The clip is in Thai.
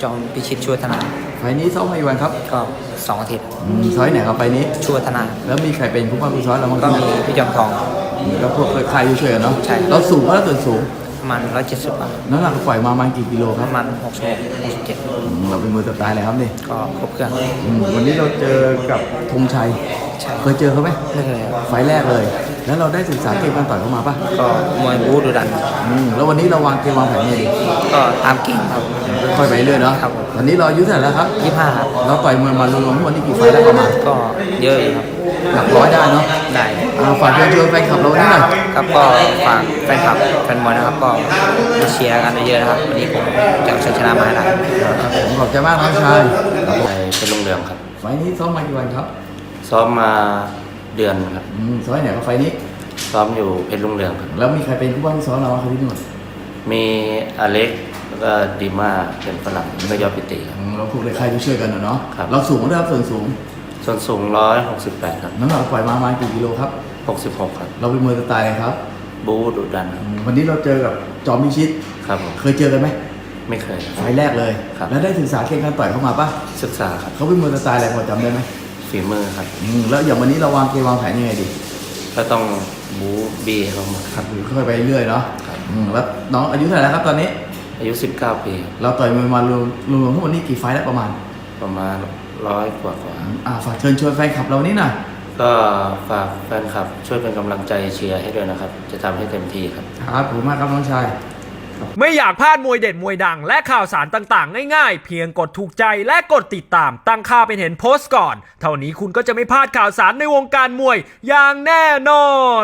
จอมพิชิตช่วยธนาไฟนี้ซ้อมมากี่วันครับก็2 อาทิตย์ ซ้อยไหนครับไฟนี้ช่วยธนาแล้วมีใครเป็นผู้ป้องกันซ้อยเราบ้างก็มีพี่จอมทองก็พวกใครช่วยกันเนาะใช่เราสูงแล้วส่วนสูงประมาณ170 บาทน้ำหนักปล่อยมาประมาณกี่กิโลคปรับระมาณ67เราเป็นมือสไตล์อะไรครับนี่ก็ครบเครื่องวันนี้เราเจอกับธงชัยเคยเจอเขาไหมไม่เคยไฟแรกเลยแล้วเราได้ศึกษาเกมการต่อยเขามาป่ะก็มวยบู๊ดุดันแล้ววันนี้เราวางเกมวางแผนยังไงดีก็ตามเกมครับค่อยไปเรื่อยเนาะครับตอนนี้เราอายุเท่าไหร่แล้วครับ25ครับเราต่อยมวยมารวมๆวันนี้กี่ไฟแล้วประมาณก็เยอะอยู่ครับหลักร้อยได้เนาะได้ฝากเชิญแฟนคลับเราวันนี้หน่อยครับก็ฝากแฟนคลับแฟนบอลนะครับก็มาเชียร์กันเยอะๆนะครับวันนี้ผมจะเอาชัยชนะมาให้ได้ผมขอบใจมากน้องชายเป็นโรงเรียนครับไฟนี้ซ้อมมากี่วันครับซ้อมมาเดือนครับซ้อมไหนกับไฟนี้ซ้อมอยู่เพชรรุ่งเรืองครับแล้วมีใครเป็นผู้บ้างซ้อมเราครับที่นู่นมีอเล็กแล้วก็ดีมาเป็นฝรั่งแล้วก็ยอดปิติครับเราพวกใครช่วยกันเนาะเราสูงได้ครับส่วนสูง168ครับน้ำหนักปล่อยมาประมาณกี่กิโลครับ66ครับเราเป็นมือสไตล์ครับบู๊ดุดันครับวันนี้เราเจอกับจอมพิชิตครับผมเคยเจอกันไหมไม่เคยไฟแรกเลยแล้วได้ศึกษาเกมการต่อยเข้ามาป่ะศึกษาครับเขาเป็นมือสไตล์อะไรพอจำได้ไหมฝีมือครับแล้วอย่างวันนี้เราวางเกมวางแผนยังไงดีก็ต้องบู๊บีเขามาครับค่อยไปเรื่อยเนาะแล้วน้องอายุเท่าไหร่แล้วครับตอนนี้อายุ19 ปีเราต่อยมวยมารวมทั้งหมดนี้กี่ไฟแล้วประมาณ100 กว่าฝากเชิญชวนแฟนคลับเรานี่หน่อยก็ฝากแฟนคลับช่วยเป็นกำลังใจเชียร์ให้ด้วยนะครับจะทำให้เต็มที่ครับครับผมมากครับน้องชายไม่อยากพลาดมวยเด็ดมวยดังและข่าวสารต่างๆง่ายๆเพียงกดถูกใจและกดติดตามตั้งค่าเป็นเห็นโพสต์ก่อนเท่านี้คุณก็จะไม่พลาดข่าวสารในวงการมวยอย่างแน่นอน